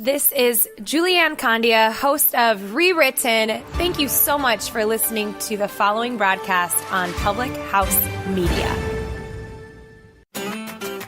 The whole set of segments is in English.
This is Julianne Condia, host of Rewritten. Thank you so much for listening to the following broadcast on Public House Media.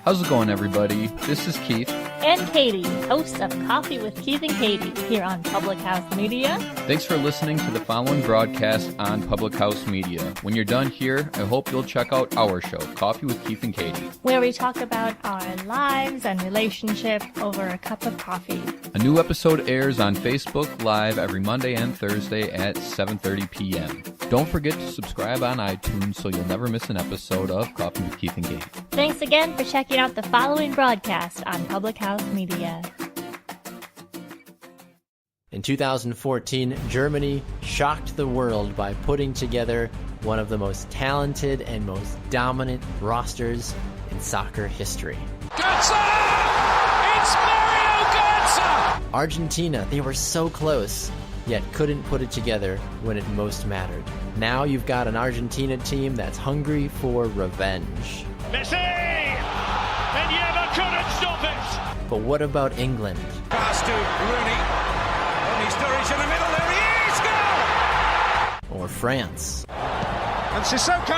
How's it going, everybody? This is Keith. And Katie, hosts of Coffee with Keith and Katie, here on Public House Media. Thanks for listening to the following broadcast on Public House Media. When you're done here, I hope you'll check out our show, Coffee with Keith and Katie, where we talk about our lives and relationship over a cup of coffee. A new episode airs on Facebook Live every Monday and Thursday at 7:30 p.m. Don't forget to subscribe on iTunes so you'll never miss an episode of Coffee with Keith and Katie. Thanks again for checking out the following broadcast on Public House Media. In 2014, Germany shocked the world by putting together one of the most talented and most dominant rosters in soccer history. Götze! It's Mario Götze! Argentina, they were so close, yet couldn't put it together when it most mattered. Now you've got an Argentina team that's hungry for revenge. Messi! And Yeva couldn't stop it! But what about England? Pass to Rooney. Only Sturridge in the middle. There he is! Goal! Or France? And Sissoko!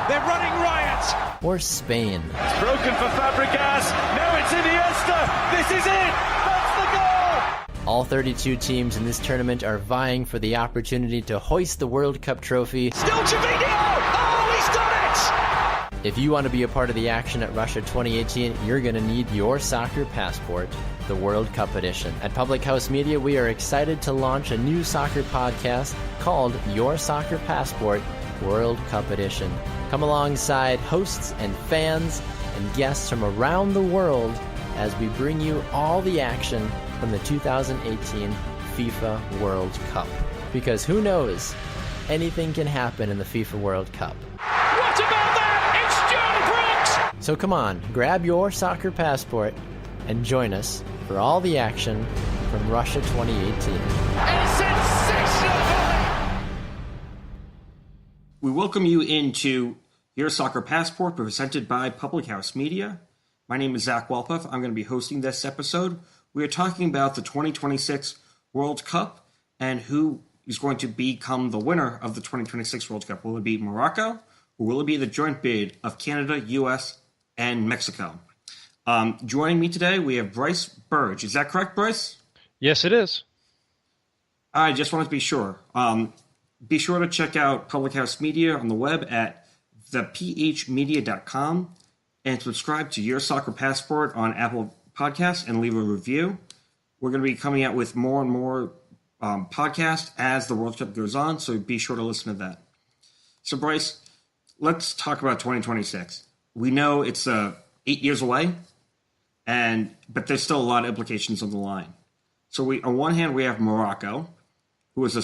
They're running riot! Or Spain? It's broken for Fabregas. Now it's Iniesta. This is it! That's the goal! All 32 teams in this tournament are vying for the opportunity to hoist the World Cup trophy. Still Gervinho! Oh, he's done it! If you want to be a part of the action at Russia 2018, you're going to need your soccer passport, the World Cup edition. At Public House Media, we are excited to launch a new soccer podcast called Your Soccer Passport World Cup Edition. Come alongside hosts and fans and guests from around the world as we bring you all the action from the 2018 FIFA World Cup. Because who knows, anything can happen in the FIFA World Cup. What about that? It's John Brooks! So come on, grab your soccer passport and join us for all the action from Russia 2018. A sensational volley! We welcome you into Your Soccer Passport, presented by Public House Media. My name is Zach Wolpoff. I'm going to be hosting this episode. We are talking about the 2026 World Cup and who is going to become the winner of the 2026 World Cup. Will it be Morocco, or will it be the joint bid of Canada, U.S., and Mexico? Joining me today, we have Brice Burge. Is that correct, Brice? Yes, it is. I just wanted to be sure. Be sure to check out Public House Media on the web at thephmedia.com and subscribe to Your Soccer Passport on Apple Podcasts and leave a review. We're going to be coming out with more and more podcasts as the World Cup goes on, so be sure to listen to that. So, Brice, let's talk about 2026. We know it's 8 years away, but there's still a lot of implications on the line. So, on one hand, we have Morocco, who is a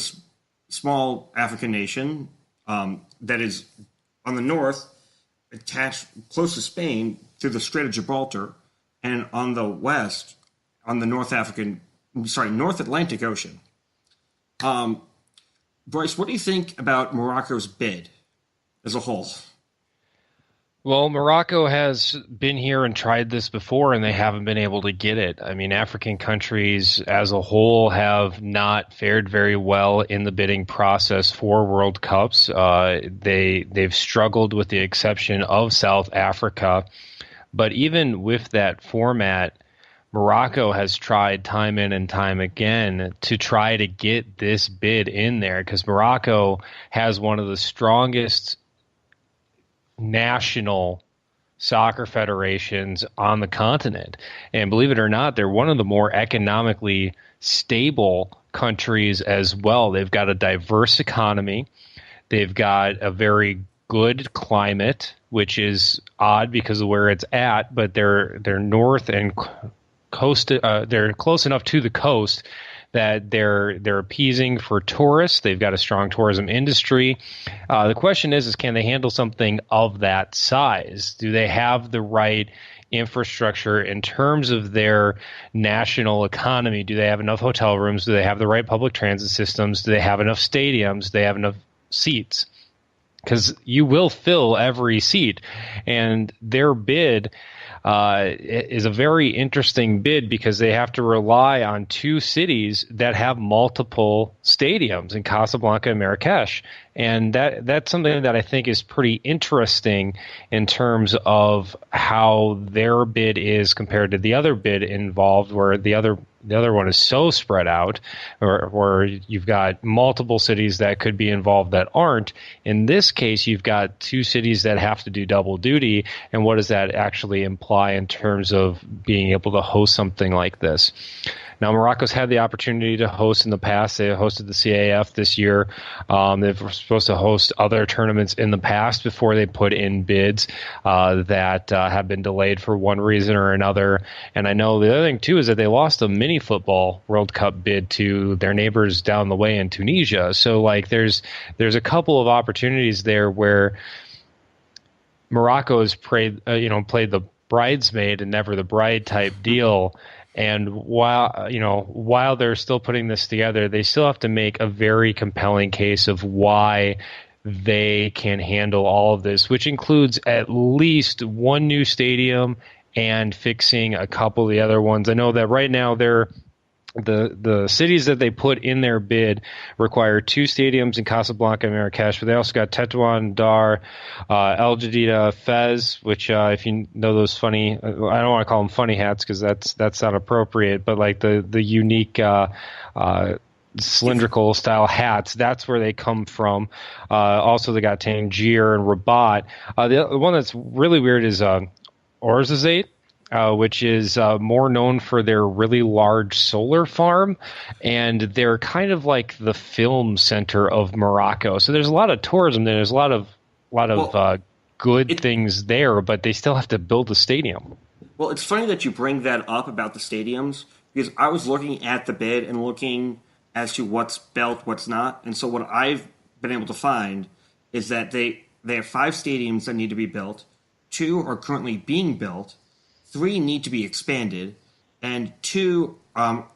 small African nation that is on the north, attached close to Spain through the Strait of Gibraltar, and on the west, on the North Atlantic Ocean. Brice, what do you think about Morocco's bid as a whole? Well, Morocco has been here and tried this before, and they haven't been able to get it. I mean, African countries as a whole have not fared very well in the bidding process for World Cups. They've struggled with the exception of South Africa. But even with that format, Morocco has tried time in and time again to try to get this bid in there, because Morocco has one of the strongest national soccer federations on the continent. And believe it or not, they're one of the more economically stable countries as well. They've got a diverse economy. They've got a very good climate, which is odd because of where it's at, but they're north and coast. They're close enough to the coast that they're appeasing for tourists. They've got a strong tourism industry. The question is can they handle something of that size? Do they have the right infrastructure in terms of their national economy? Do they have enough hotel rooms? Do they have the right public transit systems? Do they have enough stadiums? Do they have enough seats? Because you will fill every seat. And their bid, is a very interesting bid because they have to rely on two cities that have multiple stadiums in Casablanca and Marrakesh. And that's something that I think is pretty interesting in terms of how their bid is compared to the other bid involved, where the other one is so spread out, or you've got multiple cities that could be involved that aren't. In this case, you've got two cities that have to do double duty, and what does that actually imply in terms of being able to host something like this? Now, Morocco's had the opportunity to host in the past. They hosted the CAF this year. They were supposed to host other tournaments in the past before they put in bids that have been delayed for one reason or another. And I know the other thing, too, is that they lost a mini football World Cup bid to their neighbors down the way in Tunisia. So, like, there's a couple of opportunities there where Morocco has played the bridesmaid and never the bride type deal. And while they're still putting this together, they still have to make a very compelling case of why they can handle all of this, which includes at least one new stadium and fixing a couple of the other ones. I know that right now the cities that they put in their bid require two stadiums in Casablanca and Marrakesh, but they also got Tetuan, Dar, El Jadida, Fez, which if you know those funny, I don't want to call them funny hats because that's not appropriate, but like the unique cylindrical style hats, that's where they come from. Also, they got Tangier and Rabat. The one that's really weird is Ouarzazate, which is more known for their really large solar farm, and they're kind of like the film center of Morocco. So there's a lot of tourism there. There's a lot of good things there, but they still have to build a stadium. Well, it's funny that you bring that up about the stadiums, because I was looking at the bid and looking as to what's built, what's not. And so what I've been able to find is that they have 5 stadiums that need to be built, 2 are currently being built, 3 need to be expanded, and 2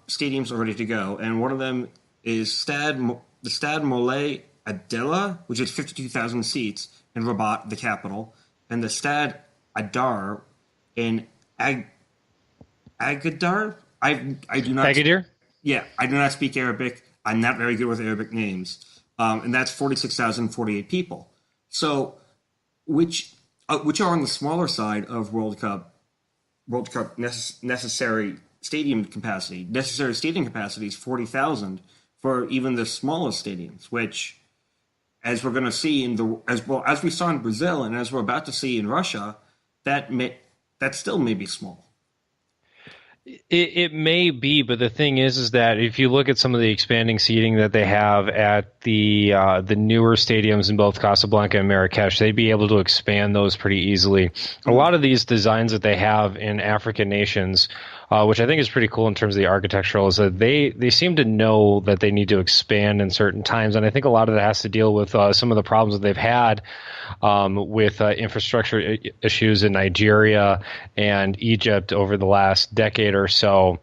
stadiums are ready to go. And one of them is the Stade Moulay Adela, which is 52,000 seats in Rabat, the capital, and the Stade Adar in Agadir. I do not. Agadir? Yeah, I do not speak Arabic. I'm not very good with Arabic names, and that's 46,048 people. So, which are on the smaller side of World Cup necessary stadium capacity. Necessary stadium capacity is 40,000 for even the smallest stadiums, which, as we're going to see as we saw in Brazil and as we're about to see in Russia, that still may be small. It may be, but the thing is that if you look at some of the expanding seating that they have at the newer stadiums in both Casablanca and Marrakesh, they'd be able to expand those pretty easily. A lot of these designs that they have in African nations, which I think is pretty cool in terms of the architectural, is that they seem to know that they need to expand in certain times, and I think a lot of that has to deal with some of the problems that they've had with infrastructure issues in Nigeria and Egypt over the last decade or so,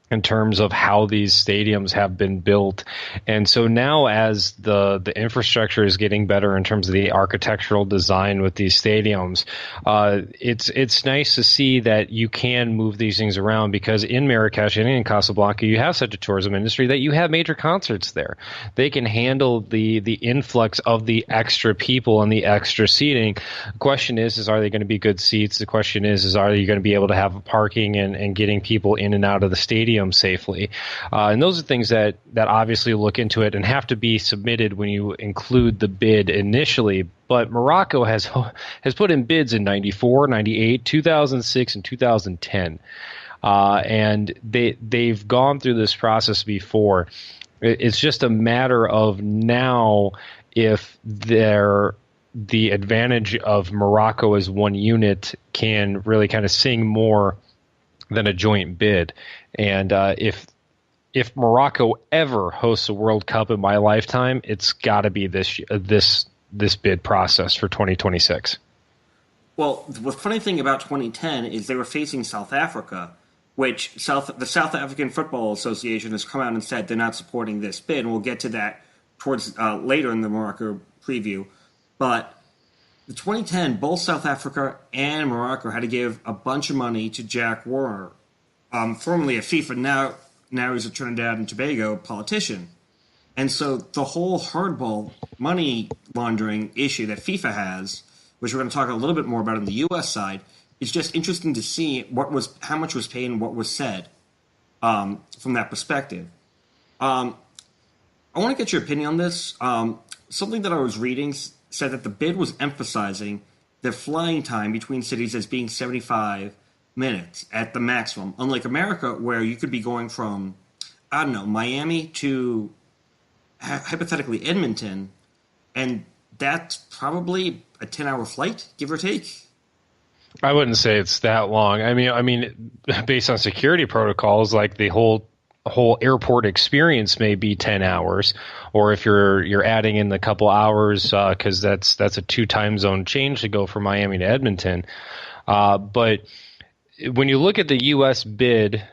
in terms of how these stadiums have been built. And so now as the infrastructure is getting better in terms of the architectural design with these stadiums, it's nice to see that you can move these things around, because in Marrakesh and in Casablanca, you have such a tourism industry that you have major concerts there. They can handle the influx of the extra people and the extra seating. The question is are they going to be good seats? The question is are you going to be able to have parking and getting people in and out of the stadium safely? And those are things that obviously look into it and have to be submitted when you include the bid initially. But Morocco has put in bids in 94, 98, 2006, and 2010. And they've gone through this process before. It's just a matter of now if the advantage of Morocco as one unit can really kind of sing more than a joint bid. And if Morocco ever hosts a World Cup in my lifetime, it's got to be this bid process for 2026. Well, the funny thing about 2010 is they were facing South Africa, which the South African Football Association has come out and said they're not supporting this bid, and we'll get to that towards later in the Morocco preview. But the 2010, both South Africa and Morocco had to give a bunch of money to Jack Warner, formerly at FIFA, now he's a Trinidad and Tobago politician. And so the whole hardball money laundering issue that FIFA has, which we're going to talk a little bit more about on the U.S. side, is just interesting to see how much was paid and what was said from that perspective. I want to get your opinion on this. Something that I was reading said that the bid was emphasizing the flying time between cities as being 75 minutes at the maximum, unlike America, where you could be going from, I don't know, Miami to hypothetically Edmonton, and that's probably a 10-hour flight, give or take. I wouldn't say it's that long. I mean, based on security protocols, like the whole airport experience may be 10 hours, or if you're adding in the couple hours, because that's a 2 time zone change to go from Miami to Edmonton. But when you look at the U.S. bid,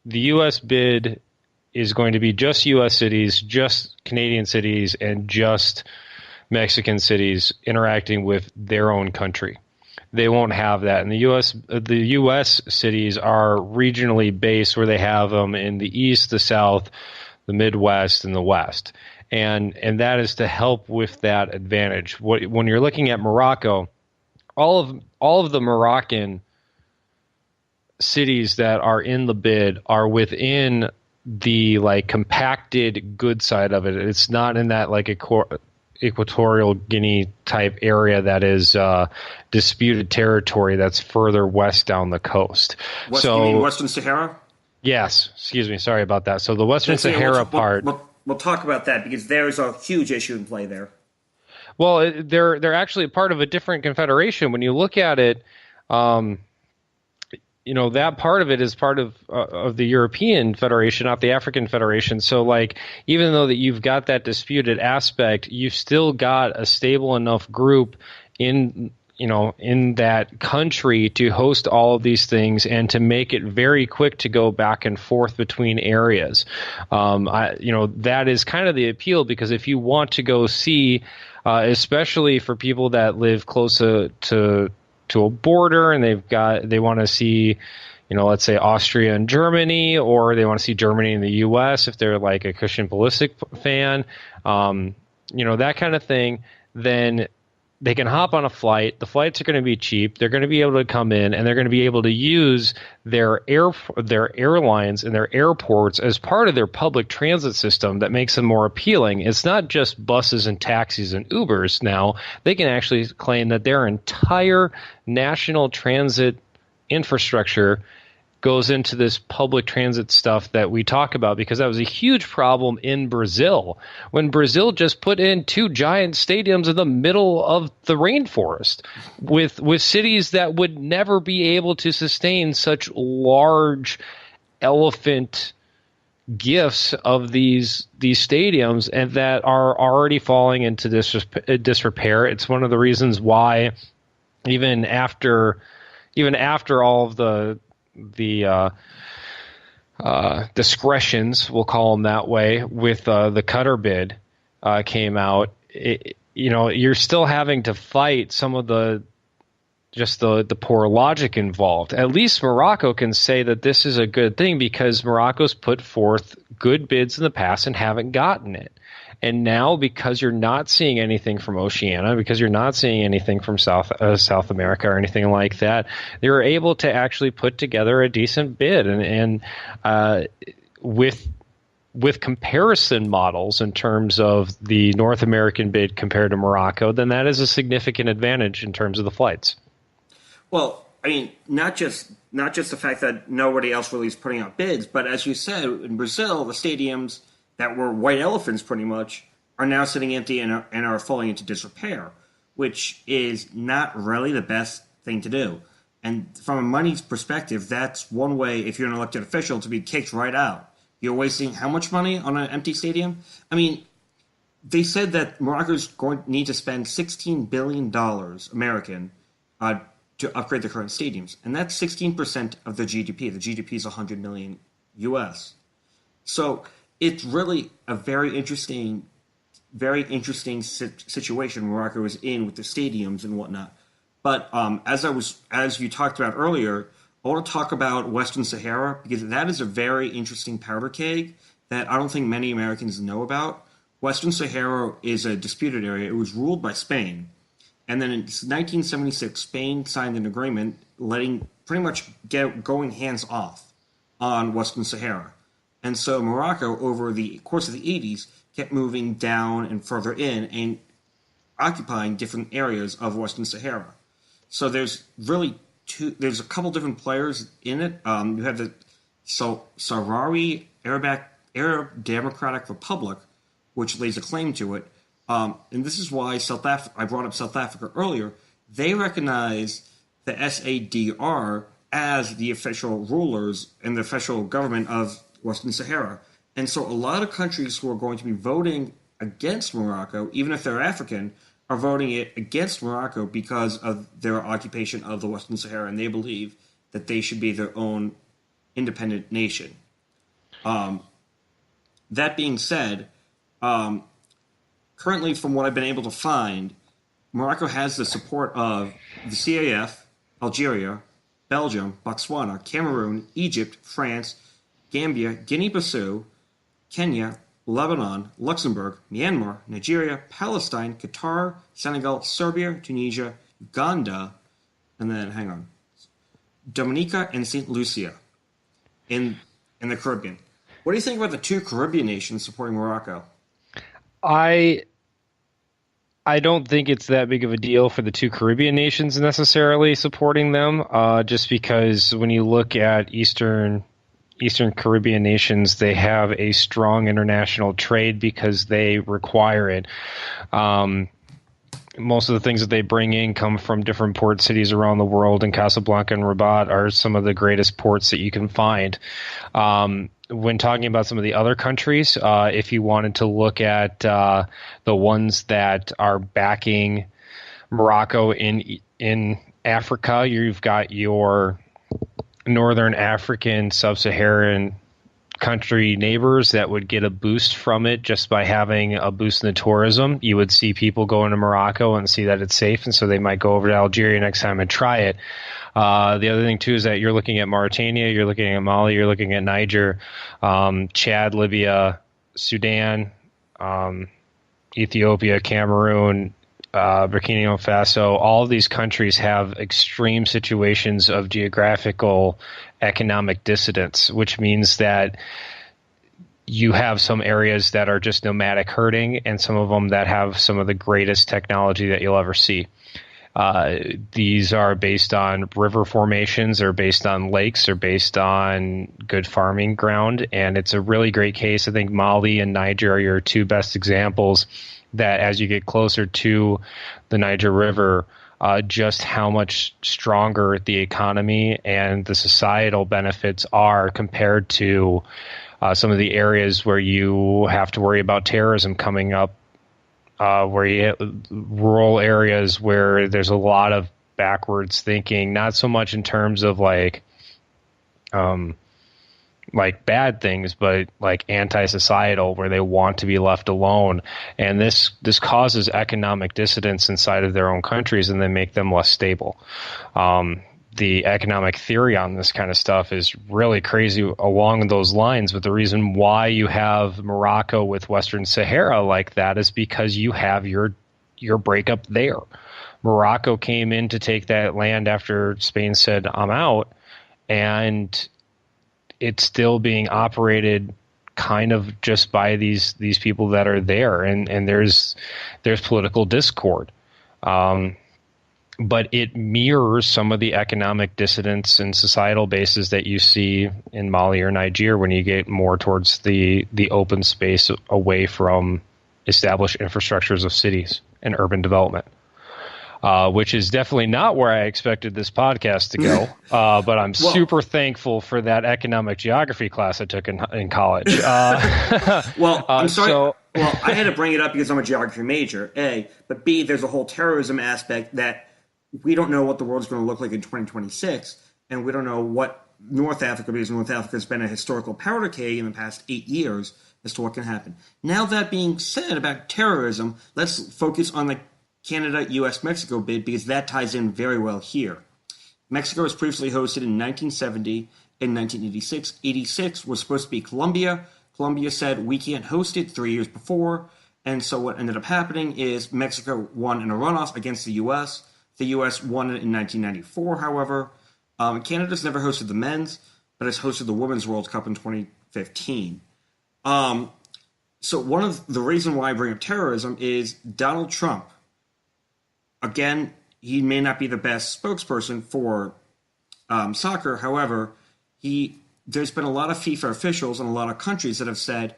the U.S. bid is going to be just U.S. cities, just Canadian cities, and just Mexican cities interacting with their own country. They won't have that. And the U.S. cities are regionally based, where they have them in the East, the South, the Midwest, and the West. And that is to help with that advantage. When you're looking at Morocco, all of the Moroccan cities that are in the bid are within the compacted good side of it. It's not in that Equatorial Guinea type area that is disputed territory that's further west down the coast. You mean Western Sahara? Yes. Excuse me. Sorry about that. So the Western Sahara part. We'll talk about that because there's a huge issue in play there. Well, they're actually part of a different confederation. When you look at it, that part of it is part of the European Federation, not the African Federation. So, even though that you've got that disputed aspect, you've still got a stable enough group in that country to host all of these things and to make it very quick to go back and forth between areas. That is kind of the appeal, because if you want to go see, especially for people that live close to a border and they want to see, let's say Austria and Germany, or they want to see Germany and the U.S. if they're like a Christian Pulisic fan, that kind of thing, then they can hop on a flight. The flights are going to be cheap. They're going to be able to come in, and they're going to be able to use their airlines and their airports as part of their public transit system that makes them more appealing. It's not just buses and taxis and Ubers now. They can actually claim that their entire national transit infrastructure goes into this public transit stuff that we talk about, because that was a huge problem in Brazil when Brazil just put in 2 giant stadiums in the middle of the rainforest with cities that would never be able to sustain such large elephant gifts of these stadiums, and that are already falling into disrepair. It's one of the reasons why even after all of the discretions, we'll call them that way, with the Qatar bid came out, you're still having to fight some of the poor logic involved. At least Morocco can say that this is a good thing, because Morocco's put forth good bids in the past and haven't gotten it. And now, because you're not seeing anything from Oceania, because you're not seeing anything from South America or anything like that, they're able to actually put together a decent bid. And with comparison models in terms of the North American bid compared to Morocco, then that is a significant advantage in terms of the flights. Well, I mean, not just the fact that nobody else really is putting out bids, but as you said, in Brazil, the stadiums that were white elephants pretty much are now sitting empty and are falling into disrepair, which is not really the best thing to do. And from a money perspective, that's one way, if you're an elected official, to be kicked right out. You're wasting how much money on an empty stadium? I mean, they said that Morocco's going to need to spend $16 billion American to upgrade the current stadiums. And that's 16% of the GDP. The GDP is $100 million US. So it's really a very interesting very interesting situation Morocco is in with the stadiums and whatnot. But as you talked about earlier, I want to talk about Western Sahara because that is a very interesting powder keg that I don't think many Americans know about. Western Sahara is a disputed area. It was ruled by Spain. And then in 1976, Spain signed an agreement letting pretty much going hands off on Western Sahara. And so Morocco, over the course of the 80s, kept moving down and further in and occupying different areas of Western Sahara. So there's a couple different players in it. You have the Sahrawi Arab Democratic Republic, which lays a claim to it. And this is why I brought up South Africa earlier. They recognize the SADR as the official rulers and the official government of Western Sahara. And so a lot of countries who are going to be voting against Morocco, even if they're African, are voting it against Morocco because of their occupation of the Western Sahara, and they believe that they should be their own independent nation. That being said, currently, from what I've been able to find, Morocco has the support of the CAF, Algeria, Belgium, Botswana, Cameroon, Egypt, France, Gambia, Guinea-Bissau, Kenya, Lebanon, Luxembourg, Myanmar, Nigeria, Palestine, Qatar, Senegal, Serbia, Tunisia, Uganda, and then, Dominica and St. Lucia in the Caribbean. What do you think about the two Caribbean nations supporting Morocco? I don't think it's that big of a deal for the two Caribbean nations necessarily supporting them, just because when you look at Eastern Caribbean nations, they have a strong international trade because they require it. Most of the things that they bring in come from different port cities around the world, and Casablanca and Rabat are some of the greatest ports that you can find. When talking about some of the other countries, if you wanted to look at the ones that are backing Morocco in Africa, you've got your Northern African, Sub-Saharan country neighbors that would get a boost from it just by having a boost in the tourism. You would see people go into Morocco and see that it's safe, and so they might go over to Algeria next time and try it. The other thing, too, is that you're looking at Mauritania, you're looking at Mali, you're looking at Niger, Chad, Libya, Sudan, Ethiopia, Cameroon, Burkina Faso. All of these countries have extreme situations of geographical economic dissidence, which means that you have some areas that are just nomadic herding and some of them that have some of the greatest technology that you'll ever see. These are based on river formations, they're based on lakes, they're based on good farming ground, and it's a really great case. I think Mali and Niger are your two best examples that as you get closer to the Niger River, just how much stronger the economy and the societal benefits are compared to some of the areas where you have to worry about terrorism coming up, where you rural areas where there's a lot of backwards thinking, not so much in terms of like bad things, but like anti-societal, where they want to be left alone. And this causes economic dissidence inside of their own countries and then make them less stable. The economic theory on this kind of stuff is really crazy along those lines. But the reason why you have Morocco with Western Sahara like that is because you have your breakup there. Morocco came in to take that land after Spain said, I'm out, and it's still being operated kind of just by these people that are there, and there's political discord. But it mirrors some of the economic dissidence and societal bases that you see in Mali or Niger when you get more towards the open space away from established infrastructures of cities and urban development. Which is definitely not where I expected this podcast to go. But I'm super thankful for that economic geography class I took in college. I'm sorry. I had to bring it up because I'm a geography major, A. But B, there's a whole terrorism aspect that we don't know what the world's going to look like in 2026. And we don't know what North Africa, because North Africa has been a historical powder keg in the past 8 years. as to what can happen. Now, that being said about terrorism, let's focus on the Canada-US-Mexico bid because that ties in very well here. Mexico was previously hosted in 1970 and 1986. 86 was supposed to be Colombia. Colombia said, we can't host it 3 years before. And so what ended up happening is Mexico won in a runoff against the U.S. The U.S. won it in 1994, however. Canada's never hosted the men's, but has hosted the Women's World Cup in 2015. So one of the reason why I bring up terrorism is Donald Trump. Again, he may not be the best spokesperson for soccer. However, there's been a lot of FIFA officials and a lot of countries that have said,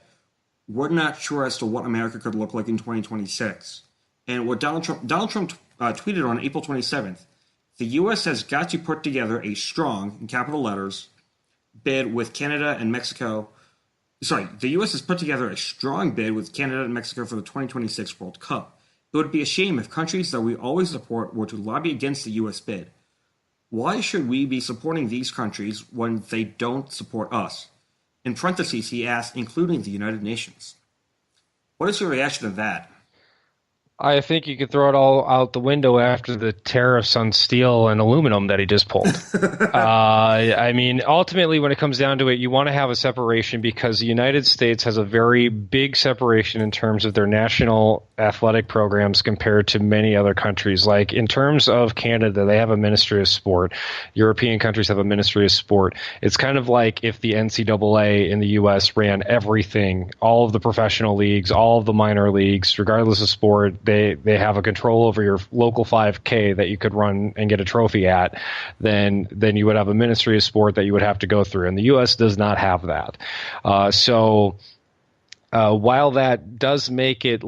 we're not sure as to what America could look like in 2026. And what Donald Trump tweeted on April 27th, the U.S. has got to put together a strong, in capital letters, bid with Canada and Mexico. Sorry, the U.S. has put together a strong bid with Canada and Mexico for the 2026 World Cup. It would be a shame if countries that we always support were to lobby against the U.S. bid. Why should we be supporting these countries when they don't support us? In parentheses, he asked, including the United Nations. What is your reaction to that? I think you could throw it all out the window after the tariffs on steel and aluminum that he just pulled. I mean, ultimately, when it comes down to it, you want to have a separation because the United States has a very big separation in terms of their national athletic programs compared to many other countries. Like in terms of Canada, they have a Ministry of Sport. European countries have a Ministry of Sport. It's kind of like if the NCAA in the U.S. ran everything, all of the professional leagues, all of the minor leagues, regardless of sport. They have a control over your local 5K that you could run and get a trophy at, then you would have a Ministry of Sport that you would have to go through. And the U.S. does not have that. So while that does make it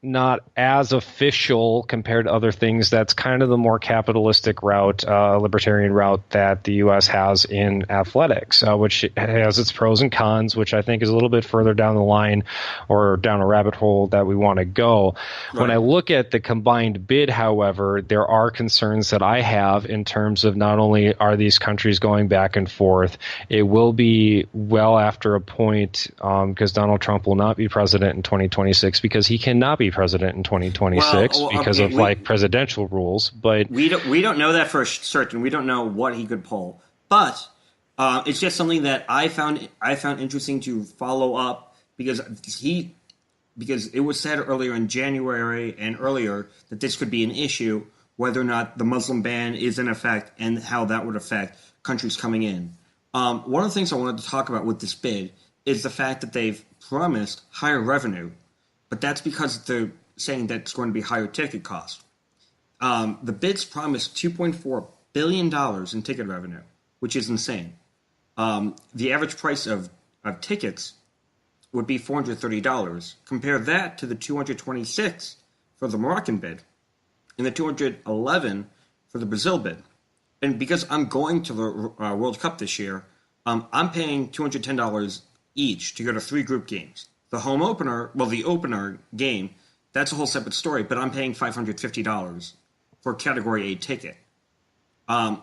not as official compared to other things, that's kind of the more capitalistic route, libertarian route that the U.S. has in athletics, which has its pros and cons, which I think is a little bit further down the line or down a rabbit hole that we want to go. Right. When I look at the combined bid, however, there are concerns that I have in terms of not only are these countries going back and forth, it will be well after a point because Donald Trump will not be president in 2026 because he cannot be president in 2026 because of presidential rules, but we don't know that for certain. We don't know what he could pull, but it's just something that I found interesting to follow up because it was said earlier in January and earlier that this could be an issue, whether or not the Muslim ban is in effect and how that would affect countries coming in. One of the things I wanted to talk about with this bid is the fact that they've promised higher revenue. But that's because they're saying that it's going to be higher ticket cost. The bids promised $2.4 billion in ticket revenue, which is insane. The average price of tickets would be $430. Compare that to the $226 for the Moroccan bid and the $211 for the Brazil bid. And because I'm going to the World Cup this year, I'm paying $210 each to go to 3 group games. The home opener, the opener game, that's a whole separate story, but I'm paying $550 for a Category A ticket. I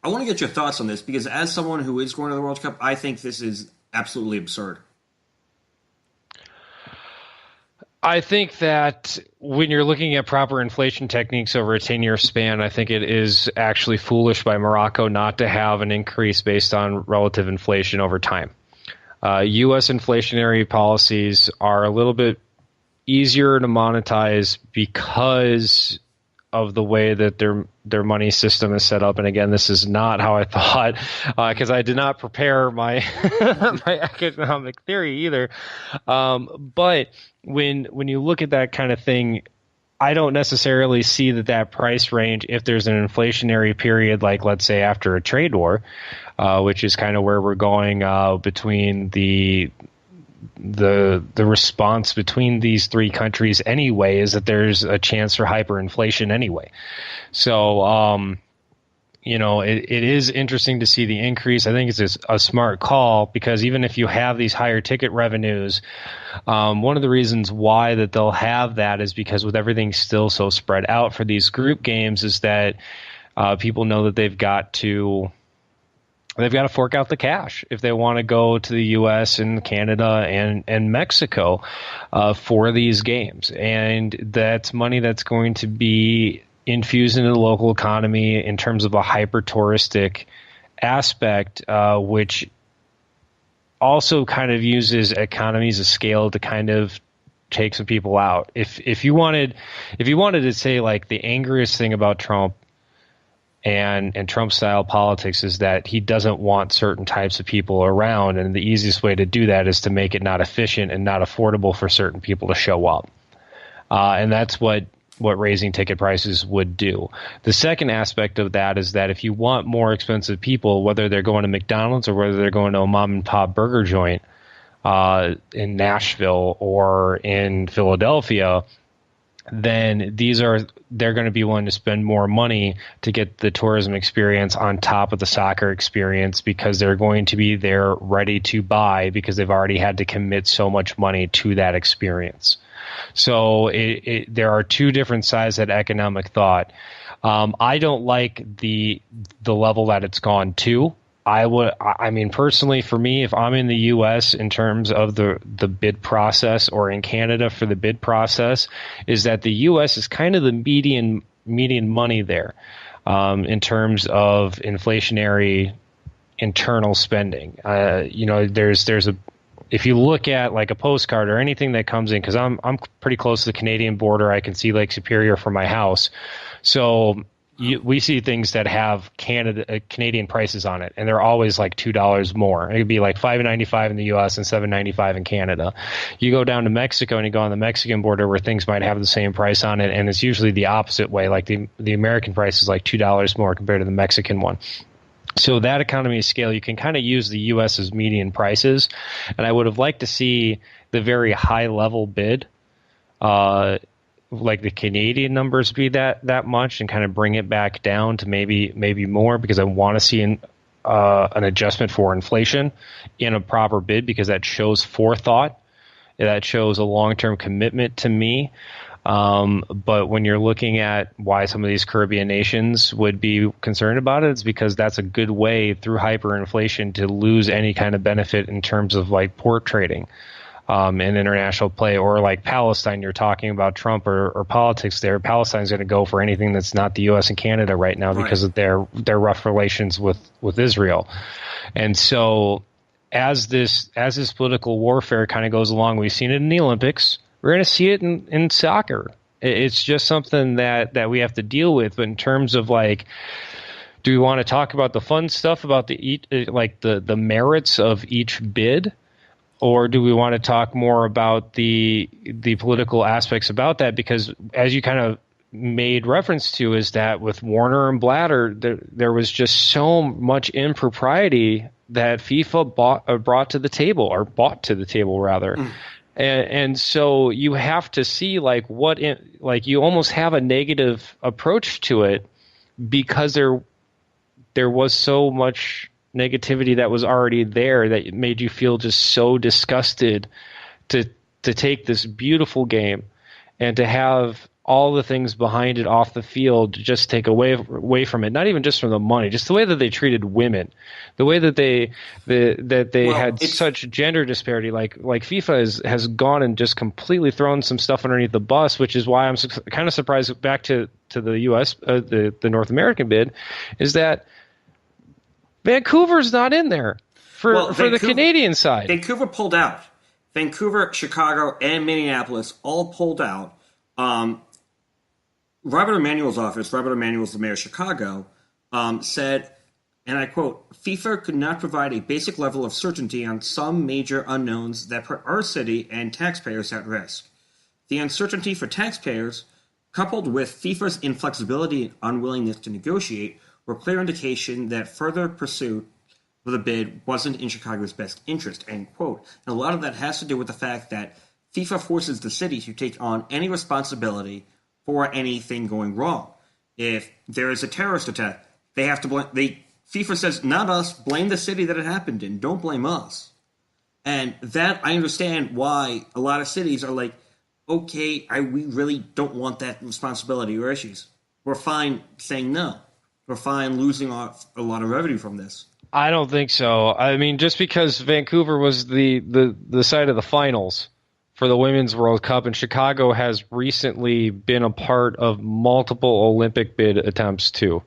want to get your thoughts on this because as someone who is going to the World Cup, I think this is absolutely absurd. I think that when you're looking at proper inflation techniques over a 10-year span, I think it is actually foolish by Morocco not to have an increase based on relative inflation over time. U.S. inflationary policies are a little bit easier to monetize because of the way that their money system is set up. And again, this is not how I thought because I did not prepare my my economic theory either. But when you look at that kind of thing, I don't necessarily see that price range, if there's an inflationary period, like let's say after a trade war, which is kind of where we're going between the response between these 3 countries anyway, is that there's a chance for hyperinflation anyway. So, it is interesting to see the increase. I think it's a smart call because even if you have these higher ticket revenues, one of the reasons why that they'll have that is because with everything still so spread out for these group games is that people know that they've got to they've got to fork out the cash if they want to go to the U.S. and Canada and Mexico for these games. And that's money that's going to be infused into the local economy in terms of a hyper-touristic aspect, which also kind of uses economies of scale to kind of take some people out. If you wanted to say like the angriest thing about Trump and Trump style politics is that he doesn't want certain types of people around, and the easiest way to do that is to make it not efficient and not affordable for certain people to show up. And that's what raising ticket prices would do. The second aspect of that is that if you want more expensive people, whether they're going to McDonald's or whether they're going to a mom and pop burger joint in Nashville or in Philadelphia, then they're going to be willing to spend more money to get the tourism experience on top of the soccer experience, because they're going to be there ready to buy because they've already had to commit so much money to that experience. So there are two different sides of that economic thought. I don't like the level that it's gone to. I mean, personally, for me, if I'm in the U.S. in terms of the bid process, or in Canada for the bid process, is that the U.S. is kind of the median money there in terms of inflationary internal spending. If you look at like a postcard or anything that comes in, because I'm pretty close to the Canadian border, I can see Lake Superior from my house, so. We see things that have Canadian prices on it, and they're always like $2 more. It could be like $5.95 in the U.S. and $7.95 in Canada. You go down to Mexico and you go on the Mexican border where things might have the same price on it, and it's usually the opposite way. Like the American price is like $2 more compared to the Mexican one. So that economy of scale, you can kind of use the U.S. as median prices, and I would have liked to see the very high level bid. Like the Canadian numbers be that much, and kind of bring it back down to maybe more, because I want to see an adjustment for inflation in a proper bid, because that shows forethought, that shows a long-term commitment to me. But when you're looking at why some of these Caribbean nations would be concerned about it, it's because that's a good way through hyperinflation to lose any kind of benefit in terms of like port trading. In international play, or like Palestine, you're talking about Trump or politics there. Palestine's going to go for anything that's not the U.S. and Canada right now, because of their rough relations with Israel. And so as this political warfare kind of goes along, we've seen it in the Olympics. We're going to see it in soccer. It's just something that we have to deal with. But in terms of like, do we want to talk about the fun stuff about the merits of each bid? Or do we want to talk more about the political aspects about that? Because as you kind of made reference to, is that with Warner and Blatter, there was just so much impropriety that FIFA brought to the table, or bought to the table rather. And so you have to see you almost have a negative approach to it, because there was so much negativity that was already there that made you feel just so disgusted to take this beautiful game and to have all the things behind it off the field just take away from it. Not even just from the money, just the way that they treated women, the way that they had such gender disparity. Like FIFA has gone and just completely thrown some stuff underneath the bus, which is why I'm kind of surprised. Back to the U.S. The North American bid is that Vancouver's not in there for the Canadian side. Vancouver pulled out. Vancouver, Chicago, and Minneapolis all pulled out. Robert Emanuel's office, Robert Emanuel's the mayor of Chicago, said, and I quote, FIFA could not provide a basic level of certainty on some major unknowns that put our city and taxpayers at risk. The uncertainty for taxpayers, coupled with FIFA's inflexibility and unwillingness to negotiate, were clear indication that further pursuit of the bid wasn't in Chicago's best interest, end quote. And a lot of that has to do with the fact that FIFA forces the city to take on any responsibility for anything going wrong. If there is a terrorist attack, they have to blame. FIFA says, not us, blame the city that it happened in. Don't blame us. And that, I understand why a lot of cities are like, okay, we really don't want that responsibility or issues. We're fine saying no. We're fine losing a lot of revenue from this. I don't think so. I mean, just because Vancouver was the site of the finals for the Women's World Cup, and Chicago has recently been a part of multiple Olympic bid attempts too.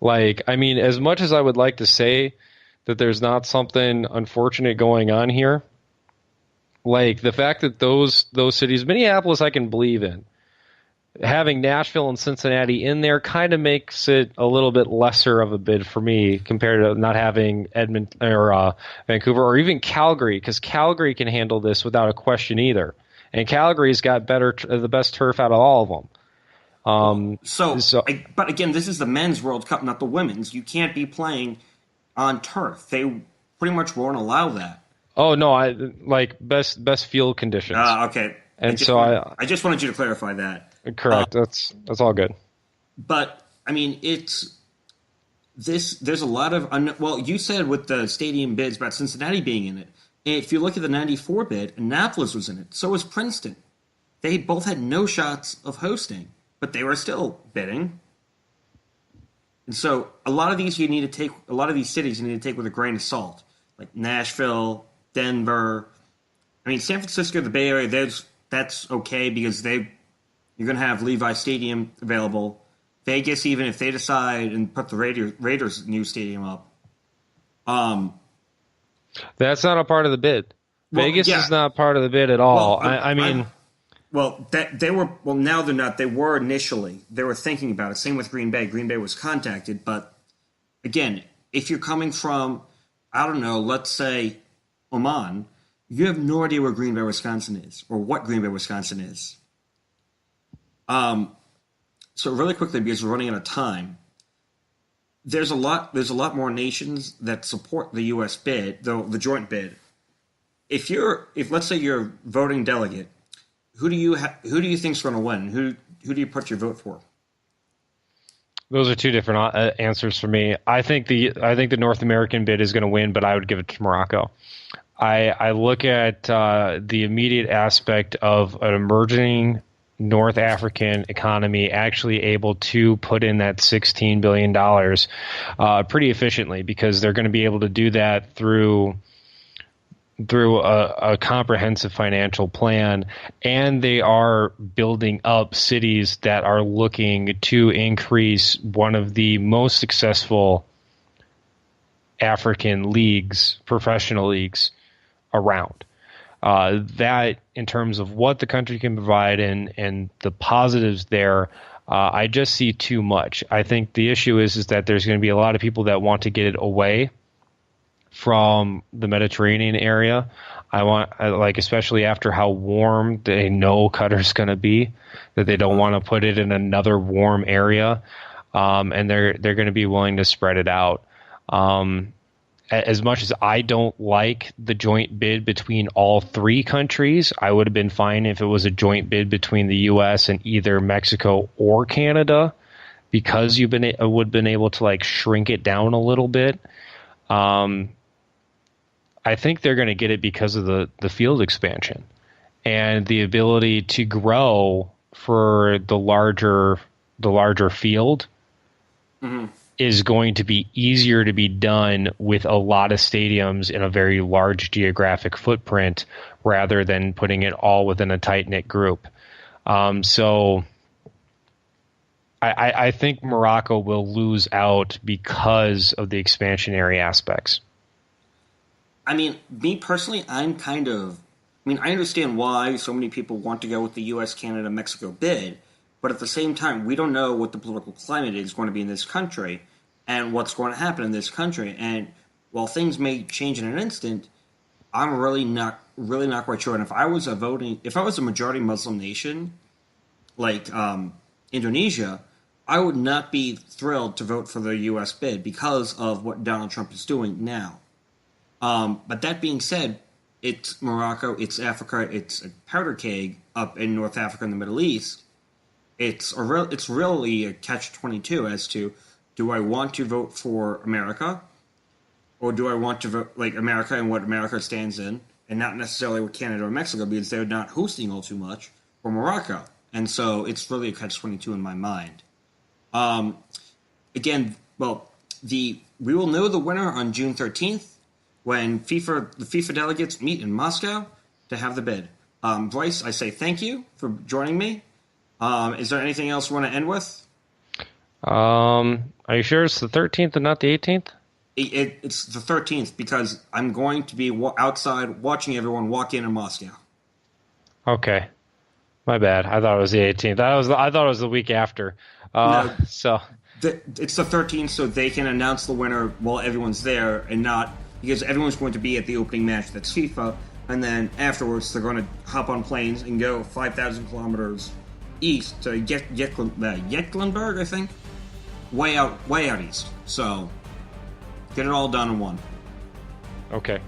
Like, I mean, as much as I would like to say that there's not something unfortunate going on here, like the fact that those cities, Minneapolis, I can believe in. Having Nashville and Cincinnati in there kind of makes it a little bit lesser of a bid for me compared to not having Edmonton or Vancouver or even Calgary, because Calgary can handle this without a question either. And Calgary's got the best turf out of all of them. But again, this is the men's World Cup, not the women's. You can't be playing on turf. They pretty much won't allow that. Oh no, I like best field conditions. Okay. And I just wanted you to clarify that. Correct. That's all good. But I mean, there's a lot of you said with the stadium bids about Cincinnati being in it. If you look at the 94 bid, Annapolis was in it. So was Princeton. They both had no shots of hosting, but they were still bidding. And so a lot of these cities you need to take with a grain of salt, like Nashville, Denver. I mean, San Francisco, the Bay Area, that's okay because you're going to have Levi Stadium available. Vegas, even if they decide and put the Raiders' new stadium up. That's not a part of the bid. Vegas is not part of the bid at all. Now they're not. They were initially. They were thinking about it. Same with Green Bay. Green Bay was contacted. But, again, if you're coming from, I don't know, let's say Oman, you have no idea where Green Bay, Wisconsin is or what Green Bay, Wisconsin is. So really quickly, because we're running out of time, there's a lot more nations that support the U.S. bid, the joint bid. If let's say you're a voting delegate, who do you think's going to win? Who do you put your vote for? Those are two different answers for me. I think the North American bid is going to win, but I would give it to Morocco. I look at the immediate aspect of an emerging North African economy actually able to put in that $16 billion pretty efficiently, because they're going to be able to do that through a comprehensive financial plan, and they are building up cities that are looking to increase one of the most successful African leagues, professional leagues around. That, in terms of what the country can provide and the positives there, I just see too much. I think the issue is that there's going to be a lot of people that want to get it away from the Mediterranean area. Especially after how warm they know Qatar's going to be, that they don't want to put it in another warm area, and they're going to be willing to spread it out. As much as I don't like the joint bid between all three countries, I would have been fine if it was a joint bid between the U.S. and either Mexico or Canada, because would have been able to shrink it down a little bit. I think they're going to get it because of the field expansion and the ability to grow for the larger field. Mm-hmm. Is going to be easier to be done with a lot of stadiums in a very large geographic footprint rather than putting it all within a tight-knit group. So I think Morocco will lose out because of the expansionary aspects. I mean, me personally, I understand why so many people want to go with the U.S., Canada, Mexico bid, but at the same time, we don't know what the political climate is going to be in this country and what's going to happen in this country. And while things may change in an instant, I'm really not quite sure. And if I was a majority Muslim nation like Indonesia, I would not be thrilled to vote for the U.S. bid because of what Donald Trump is doing now. But that being said, it's Morocco, it's Africa, it's a powder keg up in North Africa and the Middle East. It's really a catch-22 as to, do I want to vote for America, or do I want to vote America and what America stands in, and not necessarily with Canada or Mexico, because they're not hosting all too much, or Morocco. And so it's really a catch-22 in my mind. The we will know the winner on June 13th when the FIFA delegates meet in Moscow to have the bid. Brice, I say thank you for joining me. Is there anything else you want to end with? Are you sure it's the 13th and not the 18th? It's the 13th because I'm going to be outside watching everyone walk in Moscow. Okay. My bad. I thought it was the 18th. I thought it was the week after. No. So It's the 13th, so they can announce the winner while everyone's there, and not because everyone's going to be at the opening match. That's FIFA, and then afterwards they're going to hop on planes and go 5,000 kilometers east to Yekaterinburg, I think, way out east. So get it all done in one. Okay.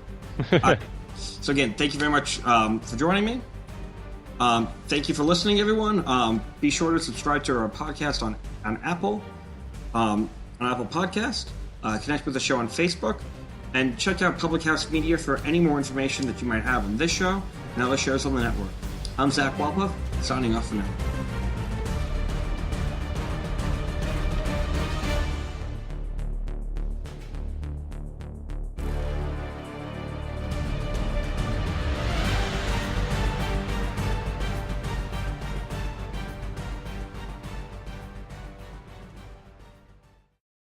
So again, thank you very much for joining me. Thank you for listening, everyone. Be sure to subscribe to our podcast on Apple Podcast. Connect with the show on Facebook, and check out Public House Media for any more information that you might have on this show and other shows on the network. I'm Zach Wolpoff, signing off for now.